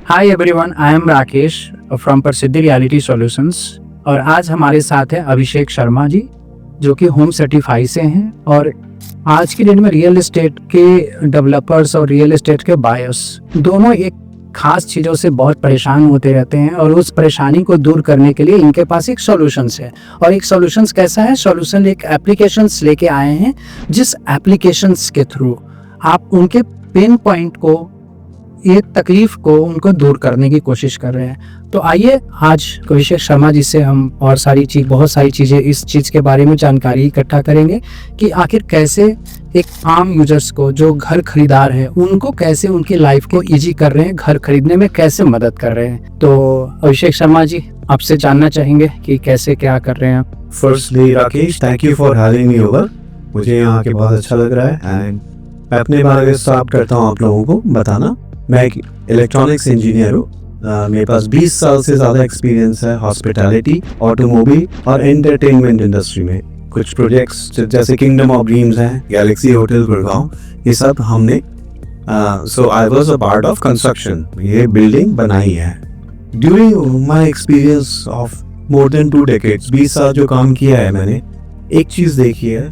Hi everyone, I am Rakesh from प्रसिद्धि reality solutions और आज हमारे साथ है अभिषेक शर्मा जी जो कि होम सर्टिफाई से हैं। और आज की डेट में रियल एस्टेट के डेवलपर्स और रियल एस्टेट के बायर्स दोनों एक खास चीज़ों से बहुत परेशान होते रहते हैं और उस परेशानी को दूर करने के लिए इनके पास एक सॉल्यूशंस है। और एक सॉल्यूशंस कैसा है? सॉल्यूशन एक एप्लीकेशंस लेके आए हैं जिस एप्लीकेशंस के थ्रू आप उनके पेन पॉइंट को, एक तकलीफ को उनको दूर करने की कोशिश कर रहे हैं। तो आइए आज अभिषेक शर्मा जी से हम और बहुत सारी चीज़ें इस चीज़ के बारे में जानकारी इकट्ठा करेंगे कि आखिर कैसे एक आम यूजर्स को जो घर खरीदार है उनको कैसे उनकी लाइफ को इजी कर रहे हैं, घर खरीदने में कैसे मदद कर रहे हैं। तो अभिषेक शर्मा जी, आपसे जानना चाहेंगे कि कैसे क्या कर रहे हैं आप। Firstly Rakesh, thank you for having me over. मुझे यहाँ के बहुत अच्छा लग रहा है एंड मैं अपने बारे में स्टार्ट करता हूँ आप लोगों को बताना। मैं एक इलेक्ट्रॉनिक्स इंजीनियर हूँ। मेरे पास 20 साल से ज़्यादा एक्सपीरियंस है हॉस्पिटैलिटी, ऑटोमोबाइल और एंटरटेनमेंट इंडस्ट्री में। कुछ प्रोजेक्ट्स जैसे किंगडम ऑफ ड्रीम्स हैं, गैलेक्सी होटल गुड़गांव, ये सब हमने so I was a part of construction, ये बिल्डिंग बनाई है। During my experience of more than 2 decades, 20 साल जो काम किया है मैंने, एक चीज़ देखी है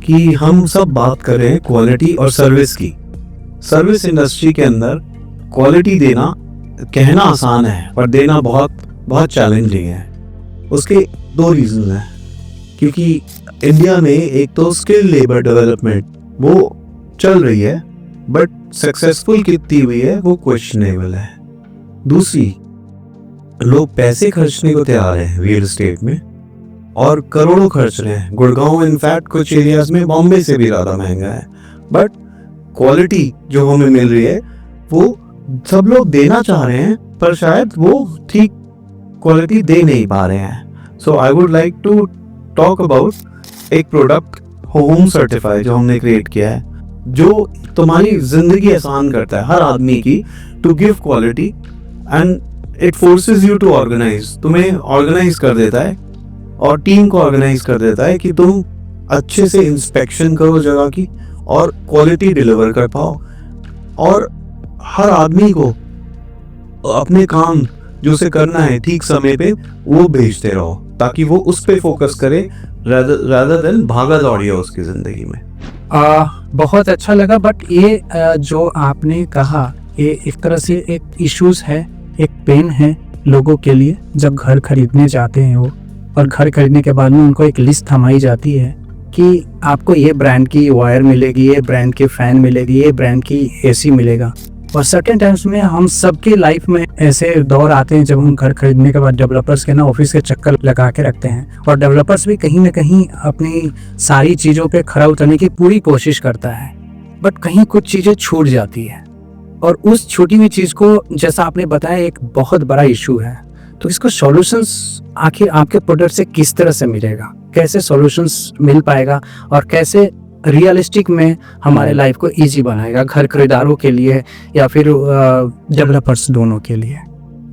कि हम सब बात कर रहे हैं क्वालिटी और सर्विस की। सर्विस इंडस्ट्री के अंदर क्वालिटी देना, कहना आसान है पर देना बहुत बहुत चैलेंजिंग है। उसके 2 रीज़न हैं। क्योंकि इंडिया में एक तो स्किल लेबर डेवलपमेंट वो चल रही है बट सक्सेसफुल कितनी हुई है वो क्वेश्चनेबल है। दूसरी, लोग पैसे खर्चने को तैयार हैं रियल एस्टेट में और करोड़ों खर्च रहे हैं। गुड़गांव इनफैक्ट कुछ एरियाज में बॉम्बे से भी ज़्यादा महंगा है, बट क्वालिटी जो हमें मिल रही है वो सब लोग देना चाह रहे हैं पर शायद वो ठीक क्वालिटी दे नहीं पा रहे हैं। So I would like to talk about एक प्रोडक्ट होम सर्टिफाई जो हमने क्रिएट किया है, जो तुम्हारी जिंदगी आसान करता है हर आदमी की, to give quality and it forces you to organize. तुम्हें ऑर्गेनाइज कर देता है और टीम को ऑर्गेनाइज कर देता है कि तुम अच्छे से इंस्पेक्शन करो जगह की और क्वालिटी डिलीवर कर पाओ और हर आदमी को अपने काम जो उसे करना है ठीक समय पे वो भेजते रहो ताकि वो उस पे फोकस करे rather than भागा दौड़ी हो उसकी जिंदगी में। बहुत अच्छा लगा। बट ये जो आपने कहा ये एक तरह से एक इश्यूज है, एक पेन है लोगों के लिए जब घर खरीदने जाते हैं वो, और घर खरीदने के बाद में उनको एक लिस्ट थमाई जाती है कि आपको ये ब्रांड की वायर मिलेगी, ये ब्रांड की फ़ैन मिलेगी, ये ब्रांड की एसी मिलेगा। और सर्टेन टाइम्स में हम सबके लाइफ में ऐसे दौर आते हैं जब हम घर खरीदने के बाद डेवलपर्स के ना ऑफिस के चक्कर लगा के रखते हैं और डेवलपर्स भी कहीं ना कहीं अपनी सारी चीज़ों पे खरा उतरने की पूरी कोशिश करता है, बट कहीं कुछ चीज़ें छूट जाती है और उस छूटी हुई चीज़ को, जैसा आपने बताया, एक बहुत बड़ा इशू है। तो इसको सॉल्यूशंस आखिर आपके प्रोडक्ट से किस तरह से मिलेगा, कैसे सॉल्यूशंस मिल पाएगा और कैसे रियलिस्टिक में हमारे लाइफ को इजी बनाएगा, घर खरीदारों के लिए या फिर डेवलपर्स दोनों के लिए।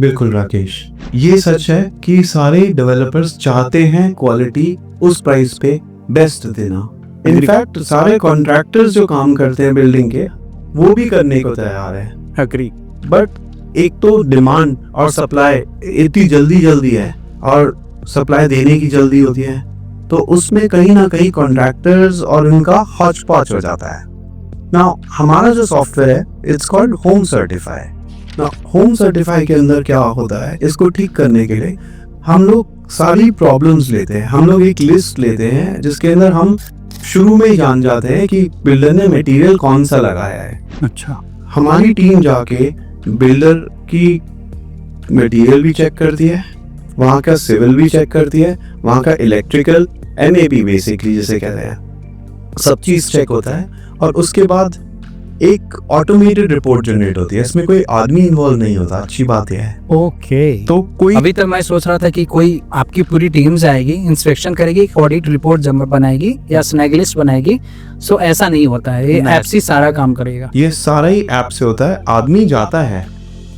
बिल्कुल राकेश, ये सच है कि सारे डेवलपर्स चाहते हैं क्वालिटी उस प्राइस पे बेस्ट देना। इनफैक्ट सारे कॉन्ट्रैक्टर्स जो काम करते हैं बिल्डिंग के वो भी करने को तैयार है, एग्री। बट एक तो डिमांड और सप्लाई इतनी जल्दी है और सप्लाई देने की जल्दी होती है, तो उसमें कहीं ना कहीं कॉन्ट्रैक्टर्स और इनका हौच पौच हो जाता है। नाउ हमारा जो सॉफ्टवेयर है it's called home certify. Now home certify के अंदर क्या होता है, इसको ठीक करने के लिए हम लोग सारी प्रॉब्लम्स लेते हैं। हम लोग एक लिस्ट लेते हैं जिसके अंदर हम शुरू में ही जान जाते हैं कि बिल्डर ने मटेरियल कौन सा लगाया है। अच्छा, हमारी टीम जाके बिल्डर की मटेरियल भी चेक करती है, वहाँ का सिविल भी चेक करती है, वहाँ का इलेक्ट्रिकल MEP बेसिकली जिसे कहते हैं, सब चीज चेक होता है और उसके बाद एक ऑटोमेटेड रिपोर्ट जनरेट होती है। इसमें कोई आदमी इन्वॉल्व नहीं होता, अच्छी बात यह है। ओके। तो कोई अभी तक मैं सोच रहा था कि कोई आपकी पूरी टीम जाएगी, इंस्पेक्शन करेगी, ऑडिट रिपोर्ट जमा बनाएगी या स्नैग लिस्ट बनाएगी। सो ऐसा नहीं होता है, ये ऐप से सारा काम करेगा। ये सारा ही ऐप से होता है। आदमी जाता है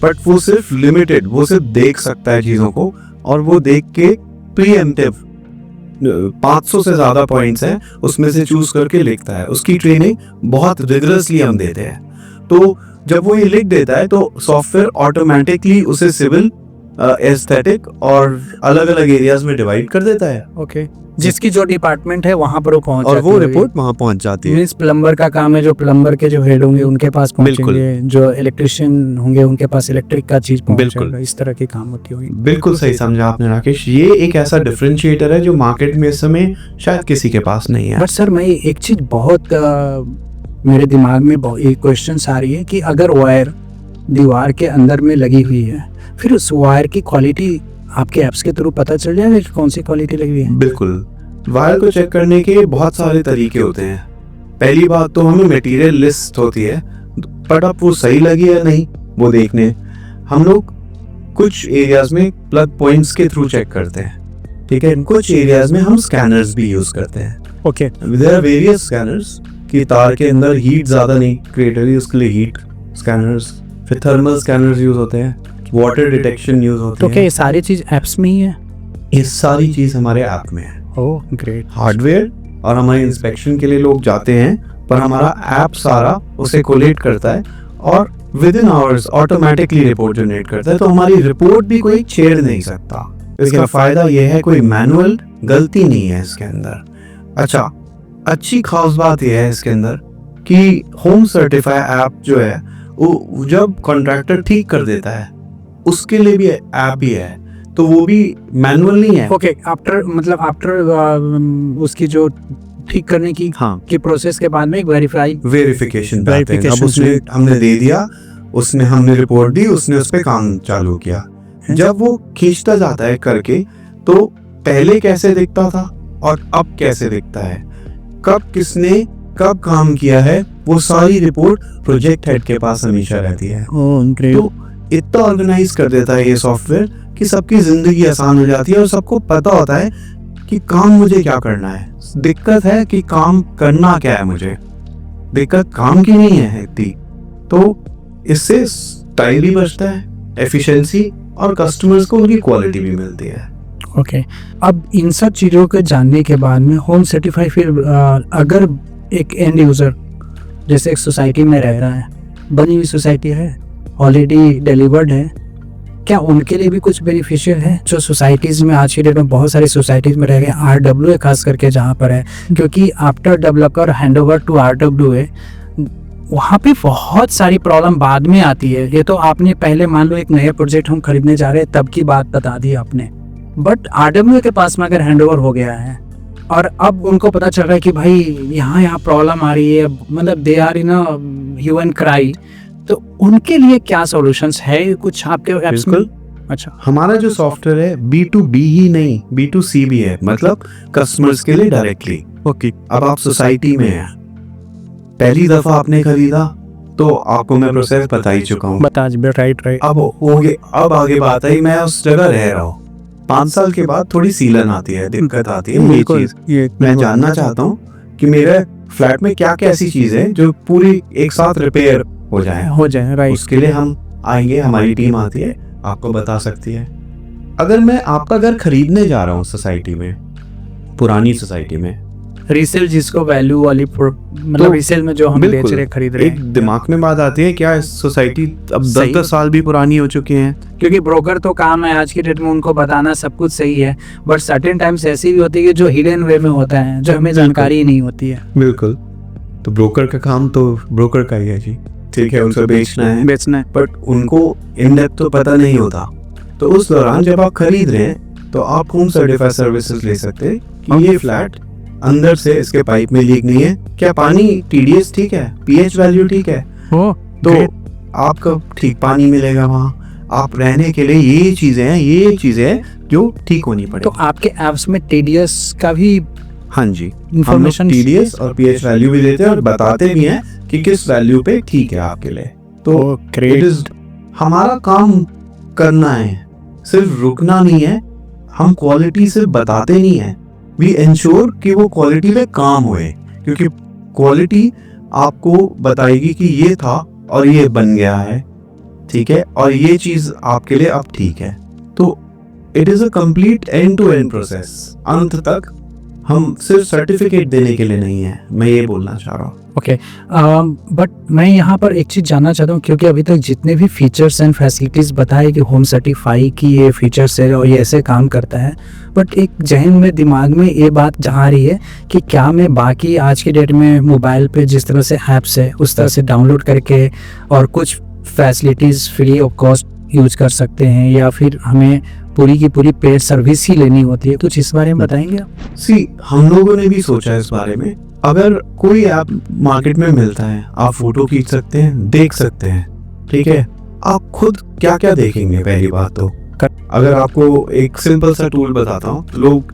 बट वो सिर्फ लिमिटेड, वो सिर्फ देख सकता है चीजों को और वो देख के प्रीएम्प्टिव 500 से ज्यादा पॉइंट्स हैं उसमें से चूज करके लिखता है। उसकी ट्रेनिंग बहुत रिगरसली हम देते हैं। तो जब वो ये लिख देता है तो सॉफ्टवेयर ऑटोमेटिकली उसे सिविल, एस्थेटिक और अलग अलग एरियाज में डिवाइड कर देता है। ओके, जिसकी जो डिपार्टमेंट है वहां पर वो पहुंच और जाती वो होगी। रिपोर्ट वहां पहुंच जाती है। मीन्स प्लम्बर का काम है, जो प्लम्बर के जो हेड होंगे उनके पास पहुंचेंगे, जो इलेक्ट्रिशियन होंगे उनके पास इलेक्ट्रिक का चीज पहुंचेगा, इस तरह की काम होती होगी। बिल्कुल सही समझा आपने राकेश, ये एक ऐसा डिफरेंशिएटर है जो मार्केट में इस समय शायद किसी के पास नहीं है। बट सर, मैं एक चीज बहुत मेरे दिमाग में एक क्वेश्चन आ रही है कि अगर वायर दीवार के अंदर में लगी हुई है, फिर उस वायर की क्वालिटी आपके ऐप्स के थ्रू पता चल जाएगा कि कौन सी क्वालिटी लगी हुई है? बिल्कुल, वायर को चेक करने के बहुत सारे तरीके होते हैं। पहली बात तो हमें मटेरियल लिस्ट होती है, बट अब वो सही लगी है नहीं वो देखने हम लोग कुछ एरियाज में प्लग पॉइंट्स के थ्रू चेक करते हैं, ठीक है। कुछ एरियाज में हम स्कैनर्स भी यूज करते हैं। Okay, there are various scanners कि तार के अंदर हीट ज्यादा नहीं क्रिएट हो रही, उसके लिए हीट स्कैनर्स, फिर थर्मल स्कैनर्स यूज होते हैं, वाटर डिटेक्शन यूज होते तो हैं। क्या ये सारी चीज एप्स में ही है? ये सारी चीज हमारे ऐप में है। Oh great. हार्डवेयर और हमारे इंस्पेक्शन के लिए लोग जाते हैं, पर हमारा ऐप सारा उसे कोलेट करता है और with in hours automatically report generate करता है। तो हमारी रिपोर्ट भी कोई छेड़ नहीं सकता। इसका फायदा यह है कोई मैनुअल गलती नहीं है इसके अंदर। अच्छा, अच्छी खास बात यह है इसके अंदर कि होम सर्टिफाई ऐप जो है वो जब कॉन्ट्रैक्टर ठीक कर देता है उसके लिए भी ऐप ही है, तो वो भी मैनुअल नहीं है। ओके, आफ्टर उसकी जो ठीक करने की की प्रोसेस के बाद में एक वेरिफिकेशन अब उसने हमने दे दिया, उसने हमने रिपोर्ट दी, उसने उस पे काम चालू किया। जब वो खींचता जाता है करके, तो पहले कैसे दिखता था और अब कैसे दिखता है, कब किसने कब काम किया है, वो सारी रिपोर्ट प्रोजेक्ट हेड के पास हमेशा रहती है। तो इतना ऑर्गेनाइज कर देता है ये सॉफ्टवेयर कि सबकी जिंदगी आसान हो जाती है और सबको पता होता है कि काम मुझे क्या करना है। दिक्कत है कि काम करना क्या है, मुझे दिक्कत काम की नहीं है इतनी। तो इससे टाइम भी बचता है, एफिशिएंसी, और कस्टमर्स को उनकी क्वालिटी भी मिलती है। ओके, अब इन सब चीज़ों को जानने के बाद में होम सर्टिफाई फिर अगर एक एंड यूज़र जैसे एक सोसाइटी में रह रहा है, बनी हुई सोसाइटी है, ऑलरेडी डिलीवर्ड है, क्या उनके लिए भी कुछ बेनिफिशियल है? जो सोसाइटीज़ में आज की डेट में बहुत सारी सोसाइटीज़ में रह गए, RWA खास करके जहाँ पर है, क्योंकि after developer hand over to RWA वहाँ पे बहुत सारी प्रॉब्लम बाद में आती है। ये तो आपने पहले मान लो एक नया प्रोजेक्ट हम खरीदने जा रहे हैं तब की बात बता दी आपने, बट RWA के पास में अगर हैंड ओवर हो गया है और अब उनको पता चल रहा है कि भाई यहाँ प्रॉब्लम आ रही है, मतलब they are in a hue and cry, तो उनके लिए क्या सॉल्यूशंस है कुछ आपके ऐप्स में? अच्छा, हमारा जो सॉफ्टवेयर है B2B ही नहीं B2C भी है, मतलब कस्टमर्स के लिए डायरेक्टली। ओके, अब आप सोसाइटी में हैं, पहली दफा आपने खरीदा तो आपको मैं प्रोसेस बता ही चुका हूँ। बता जी, राइट। अब आगे बात है, मैं उस जगह रह रहा हूँ, 5 साल के बाद थोड़ी सीलन आती है, दिक्कत आती है। ये चीज मैं जानना चाहता हूँ कि मेरे फ्लैट में क्या क्या ऐसी चीज है जो पूरी एक साथ रिपेयर हो जाए, राइट। उसके लिए हम आएंगे, हमारी टीम आती है, आपको बता सकती है। अगर मैं आपका घर खरीदने जा रहा हूँ सोसाइटी में, पुरानी सोसाइटी में, रीसेल जिसको वैल्यू वाली मतलब रीसेल में जो हम बेच रहे खरीद रहे हैं, एक दिमाग में बात आती है क्या सोसाइटी अब 10-10 साल भी पुरानी हो चुकी है? क्योंकि ब्रोकर तो काम है आज की डेट में उनको बताना सब कुछ सही है, बट सर्टेन टाइम्स ऐसी भी होती है जो हिडन वे में होता है, जो हमें जानकारी ही नहीं होती है। बिल्कुल, तो ब्रोकर का काम तो ब्रोकर का ही है जी, ठीक है, उनसे बेचना है, बट उनको इन डेप्थ तो पता नहीं होता। तो उस दौरान जब आप खरीद रहे हैं तो आप होम सर्टिफाइड सर्विसेज ले सकते हैं कि ये फ्लैट अंदर से इसके पाइप में लीक नहीं है, क्या पानी TDS ठीक है, pH वैल्यू ठीक है, तो आपको ठीक पानी मिलेगा वहाँ। आप रहने के लिए ये चीजें हैं जो ठीक होनी पड़े। तो आपके ऐप्स में TDS का भी, हाँ जी, इंफॉर्मेशन TDS और pH वैल्यू भी देते हैं और बताते भी हैं कि किस वैल्यू पे ठीक है आपके लिए। तो हमारा काम करना है, सिर्फ रुकना नहीं है, हम क्वालिटी से बताते नहीं है, वी इंश्योर कि वो क्वालिटी पे काम हुए, क्योंकि क्वालिटी आपको बताएगी कि ये था और ये बन गया है, ठीक है, और ये चीज आपके लिए अब ठीक है। तो it is a complete end to end process, अंत तक। हम सिर्फ सर्टिफिकेट देने के लिए नहीं है, मैं ये बोलना चाह रहा हूँ। ओके, बट मैं यहाँ पर एक चीज़ जानना चाहता हूँ, क्योंकि अभी तक जितने भी फीचर्स एंड फैसिलिटीज़ बताए कि होम सर्टिफाई की ये फीचर्स है और ये ऐसे काम करता है, बट एक जहन में दिमाग में ये बात जा रही है कि क्या मैं बाकी आज के डेट में मोबाइल पे जिस तरह से ऐप्स है उस तरह से डाउनलोड करके और कुछ facilities free of cost use कर सकते हैं, या फिर हमें पूरी की पूरी पेड सर्विस ही लेनी होती है? कुछ इस बारे में बताएंगे आप? सी, हम लोगों ने भी सोचा इस बारे में। अगर कोई ऐप मार्केट में मिलता है, आप फोटो खींच सकते हैं, देख सकते हैं, ठीक है। आप खुद क्या क्या देखेंगे? पहली बात तो अगर आपको एक सिंपल सा टूल बताता हूँ, लोग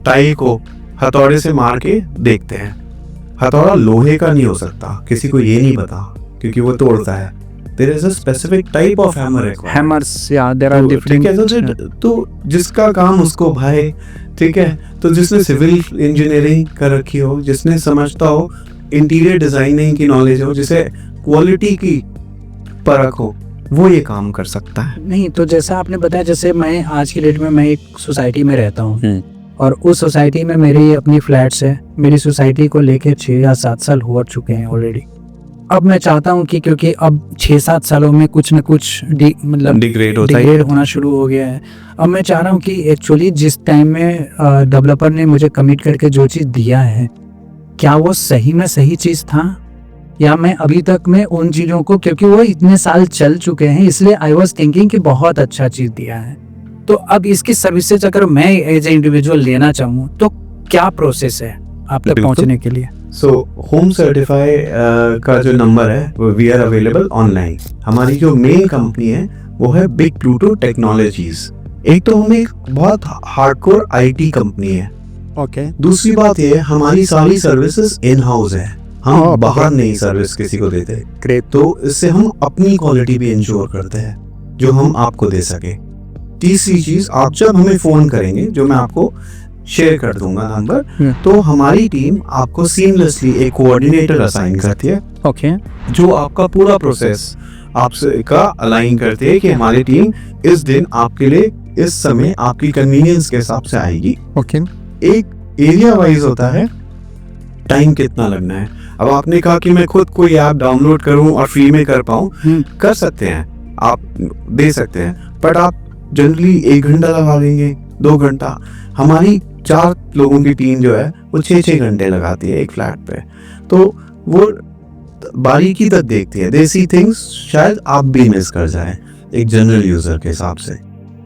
टाई को हथौड़े से मार के देखते हैं। हथौड़ा लोहे का नहीं हो सकता, किसी को ये नहीं पता, क्योंकि वो तोड़ता है। There is a specific type of hammer required. Hammers, yeah, there are different. ठीक है, तो जिसका काम उसको भाई, ठीक है, तो जिसने सिविल इंजीनियरिंग कर रखी हो, जिसने समझता हो, इंटीरियर डिजाइनिंग की नॉलेज हो, जिसे क्वालिटी की परख हो, वो ये काम कर सकता है। नहीं, तो जैसा आपने बताया, जैसे मैं आज की डेट में मैं एक सोसाइटी में रहता हूँ और उस सोसाइटी में मेरी अपनी फ्लैट्स है। मेरी सोसाइटी को लेके 6 या 7 साल हो चुके हैं ऑलरेडी। अब मैं चाहता हूँ कि क्योंकि अब 6-7 सालों में कुछ न कुछ डिग्रेड होना शुरू हो गया है। अब मैं चाह रहा हूँ कि एक्चुअली जिस टाइम में डेवलपर ने मुझे कमिट करके जो चीज़ दिया है, क्या वो सही में सही चीज़ था, या मैं अभी तक में उन चीज़ों को, क्योंकि वो इतने साल चल चुके हैं, इसलिए आई वॉज थिंकिंग कि बहुत अच्छा चीज़ दिया है। तो अब इसकी सर्विसेज अगर मैं एज ए इंडिविजुअल लेना चाहूँ तो क्या प्रोसेस है आप तक पहुँचने के लिए? सो होम सर्टिफाई का जो नंबर है वो वी आर अवेलेबल ऑनलाइन। हमारी जो मेन कंपनी है वो है बिग प्लूटो टेक्नोलॉजीज। एक तो हम एक बहुत हार्डकोर आईटी कंपनी है। ओके। दूसरी बात ये है, हमारी सारी सर्विसेज इन हाउस है, हम बाहर नहीं सर्विस किसी को देते। ग्रेट। तो इससे हम अपनी क्वालिटी भी इंश्योर करते हैं जो हम आपको दे सके। तीसरी चीज, आप जब हमें फोन करेंगे, जो मैं आपको शेयर कर दूंगा नंबर, तो हमारी टीम आपको सीमलेसली एक कोऑर्डिनेटर असाइन करती है। ओके। जो आपका पूरा प्रोसेस आपसे का अलाइन करती है कि हमारी टीम इस दिन आपके लिए इस समय आपकी कन्वीनियंस के हिसाब से आएगी। ओके। एक एरिया वाइज होता है टाइम कितना लगना है। अब आपने कहा कि मैं खुद कोई ऐप डाउनलोड करूं और फ्री में कर पाऊं, कर सकते हैं, आप दे सकते हैं, बट आप जनरली 1 घंटा लगा देंगे, 2 घंटा। हमारी 4 लोगों की टीम जो है वो 6-6 घंटे लगाती है एक फ्लैट पे। तो वो बारीकी तक देखती है, देसी थिंग्स शायद आप भी मिस कर जाए एक जनरल यूजर के हिसाब से।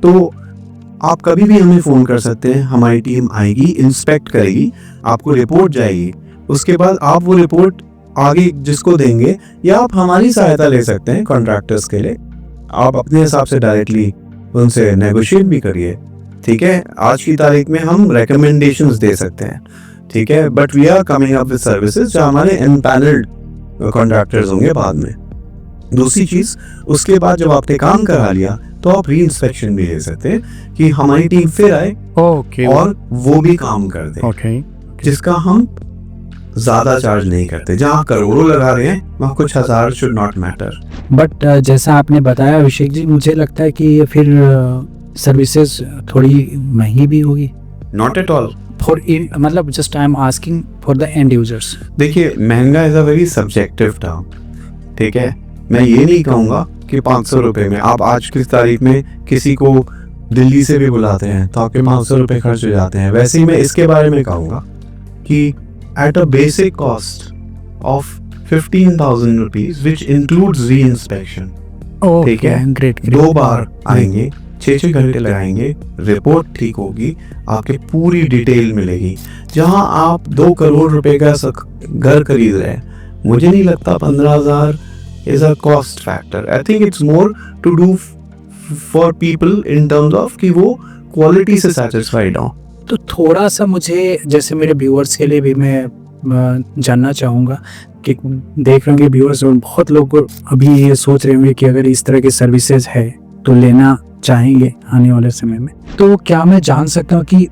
तो आप कभी भी हमें फोन कर सकते हैं, हमारी टीम आएगी, इंस्पेक्ट करेगी, आपको रिपोर्ट जाएगी। उसके बाद आप वो रिपोर्ट आगे जिसको देंगे, या आप हमारी सहायता ले सकते हैं कॉन्ट्रैक्टर्स के लिए। आप अपने हिसाब से डायरेक्टली उनसे नेगोशिएट भी करिए, ठीक है। आज की तारीख में हम रिकमेंडेशंस दे सकते हैं, ठीक है, but we are coming up with services जो हमारे एम्पैनल्ड कॉन्ट्रैक्टर्स होंगे बाद में। दूसरी चीज, उसके बाद जब आपने काम करा लिया तो आप री इंस्पेक्शन भी दे सकते हैं कि हमारी टीम फिर आए और वो भी काम कर दे, जिसका हम ज्यादा चार्ज नहीं करते। जहाँ करोड़ों लगा रहे हैं वहाँ कुछ हजार शुड नॉट मैटर। बट जैसा आपने बताया अभिषेक जी, मुझे लगता है कि फिर सर्विसेज थोड़ी महंगी भी होगी। नॉट एट ऑल, फॉर मतलब just I am asking for the end users. देखिए, महंगा is a very subjective term, ठीक है। मैं ये नहीं कहूँगा कि 500 रुपए में आप आज की तारीख में किसी को दिल्ली से भी बुलाते हैं तो आपके 500 रुपए खर्च हो जाते हैं। वैसे ही मैं इसके बारे में कहूँगा कि at a basic cost of 15,000 rupees which includes री इंस्पेक्शन, ठीक है, ग्रेट। 2 बार आएंगे, 6-6 घंटे लगाएंगे, रिपोर्ट ठीक होगी, आपके पूरी डिटेल मिलेगी। जहां आप 2 करोड़ रुपए का घर खरीद रहे हैं, मुझे नहीं लगता 15,000 is a cost factor. I think it's more to do for people in terms of कि वो क्वालिटी से सेटिस्फाइड हो। तो थोड़ा सा मुझे, जैसे मेरे व्यूअर्स के लिए भी मैं जानना चाहूँगा कि देख रहे होंगे व्यूअर्स, बहुत लोग अभी ये सोच रहे होंगे कि अगर इस तरह की सर्विसेज है तो लेना चाहेंगे आने वाले समय में। तो क्या मैं जान सकता हूँ कि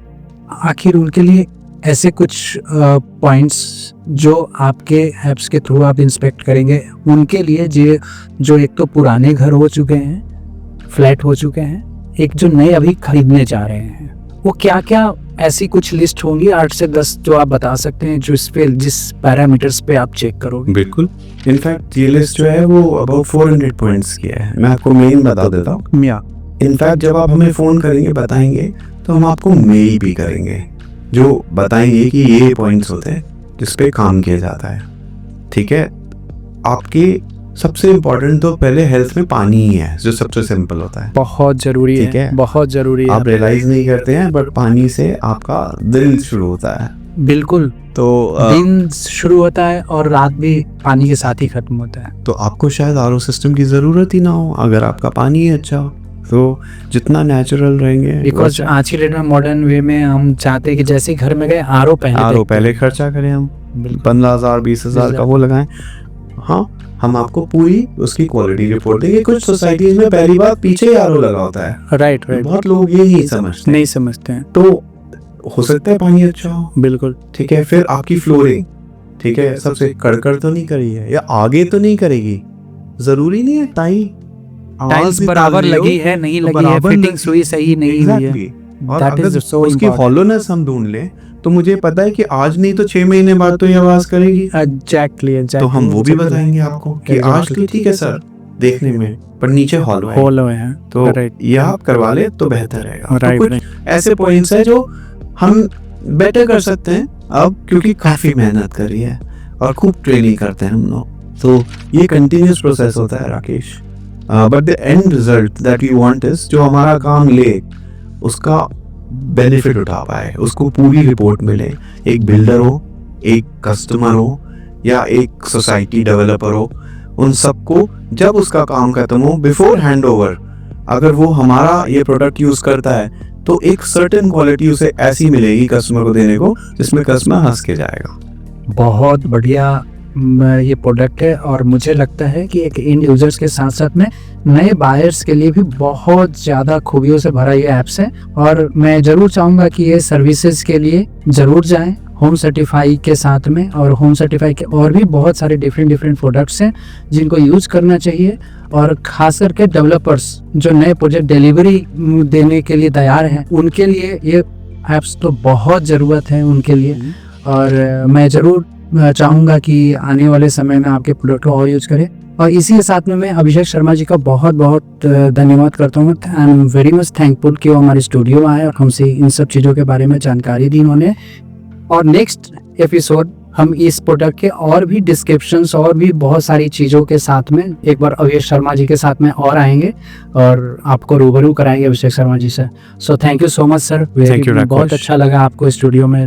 आखिर उनके लिए ऐसे कुछ पॉइंट्स जो आपके ऐप्स के थ्रू आप इंस्पेक्ट करेंगे उनके लिए, जो एक तो पुराने घर हो चुके हैं, फ्लैट हो चुके हैं, एक जो नए अभी खरीदने जा रहे हैं, वो क्या क्या ऐसी कुछ लिस्ट होंगी 8 से 10 जो आप बता सकते हैं, जो इस पे जिस पैरामीटर्स पे आप चेक करोगे? बिल्कुल, इनफैक्ट ये लिस्ट जो है वो अबाउट 400 पॉइंट्स की है। मैं आपको मेन बता देता हूँ। या इनफैक्ट जब आप हमें फ़ोन करेंगे, बताएंगे, तो हम आपको मेल भी करेंगे जो बताएंगे कि ये पॉइंट्स होते हैं जिस पे काम किया जाता है। ठीक है, आपके सबसे इम्पोर्टेंट तो पहले हेल्थ में पानी ही है, जो सबसे सिंपल होता है। बहुत जरूरी ठीक है, बहुत जरूरी है। आप रियलाइज नहीं करते हैं, बट पानी से आपका दिन शुरू होता है। बिल्कुल, तो दिन शुरू होता है और रात भी पानी के साथ ही खत्म होता है। तो आपको शायद आरओ सिस्टम की ज़रूरत ही ना हो अगर आपका पानी ही अच्छा हो। तो जितना नेचुरल रहेंगे, बिकॉज आज की डेट में मॉडर्न वे में हम चाहते हैं कि जैसे ही घर में गए आरओ पहले खर्चा करें, हम 15,000 20,000 का वो लगाएं। हाँ, हम आपको पूरी उसकी क्वालिटी रिपोर्ट देंगे। कुछ सोसाइटीज में पहली बार पीछे ही आरओ लगा होता है। राइट, बहुत लोग ये नहीं समझते हैं। तो हो सकता है पानी अच्छा हो, बिल्कुल ठीक है। फिर आपकी फ्लोरिंग, ठीक है, सबसे कड़कड़ तो नहीं करी है या आगे तो नहीं करेगी, जरूरी नहीं है टाइल्स बराबर लगी है नहीं लगी है, फिटिंग सुई सही नहीं हुई है। और That अगर is so उसकी important. हॉलोनेस हम ढूंढ लें तो मुझे पता है कि आज नहीं तो 6 महीने बाद तो ये आवाज करेगी। एग्जैक्टली तो हम वो भी बताएंगे आपको कि आज तो ठीक है सर देखने में, पर नीचे हॉलो है, तो ये आप करवा ले तो बेहतर रहेगा। तो कुछ ऐसे पॉइंट्स है जो हम बेटर कर सकते हैं अब, क्योंकि काफी मेहनत करी है और खूब ट्रेनिंग करते हैं हम लोग। तो ये कंटिन्यूस प्रोसेस होता है Rakesh, but the end result that we want is जो हमारा काम ले उसका बेनिफिट उठा पाए, उसको पूरी रिपोर्ट मिले। एक बिल्डर हो, एक कस्टमर हो या एक सोसाइटी डेवलपर हो, उन सबको जब उसका काम खत्म हो, बिफोर हैंडओवर अगर वो हमारा ये प्रोडक्ट यूज करता है तो एक सर्टेन क्वालिटी उसे ऐसी मिलेगी कस्टमर को देने को जिसमें कस्टमर हंस के जाएगा। बहुत बढ़िया ये प्रोडक्ट है और मुझे लगता है कि एक एंड यूजर्स के साथ साथ में नए बायर्स के लिए भी बहुत ज़्यादा खूबियों से भरा ये ऐप्स है। और मैं ज़रूर चाहूँगा कि ये सर्विसेज के लिए ज़रूर जाएं होम सर्टिफाई के साथ में, और होम सर्टिफाई के और भी बहुत सारे डिफरेंट प्रोडक्ट्स हैं जिनको यूज करना चाहिए। और खास करके डेवलपर्स जो नए प्रोजेक्ट डिलीवरी देने के लिए तैयार हैं, उनके लिए ये ऐप्स तो बहुत ज़रूरत है उनके लिए। और मैं ज़रूर चाहूँगा कि आने वाले समय में आपके प्रोडक्ट को और यूज करें। और इसी के साथ में मैं अभिषेक शर्मा जी का बहुत बहुत धन्यवाद करता हूँ। I am very much thankful कि वो हमारे स्टूडियो में आए और हमसे इन सब चीज़ों के बारे में जानकारी दी उन्होंने। और नेक्स्ट एपिसोड हम इस प्रोडक्ट के और भी डिस्क्रिप्शंस और भी बहुत सारी चीज़ों के साथ में एक बार अभिषेक शर्मा जी के साथ में और आएंगे और आपको रूबरू कराएंगे अभिषेक शर्मा जी से। So thank you so much sir, बहुत अच्छा लगा आपको स्टूडियो में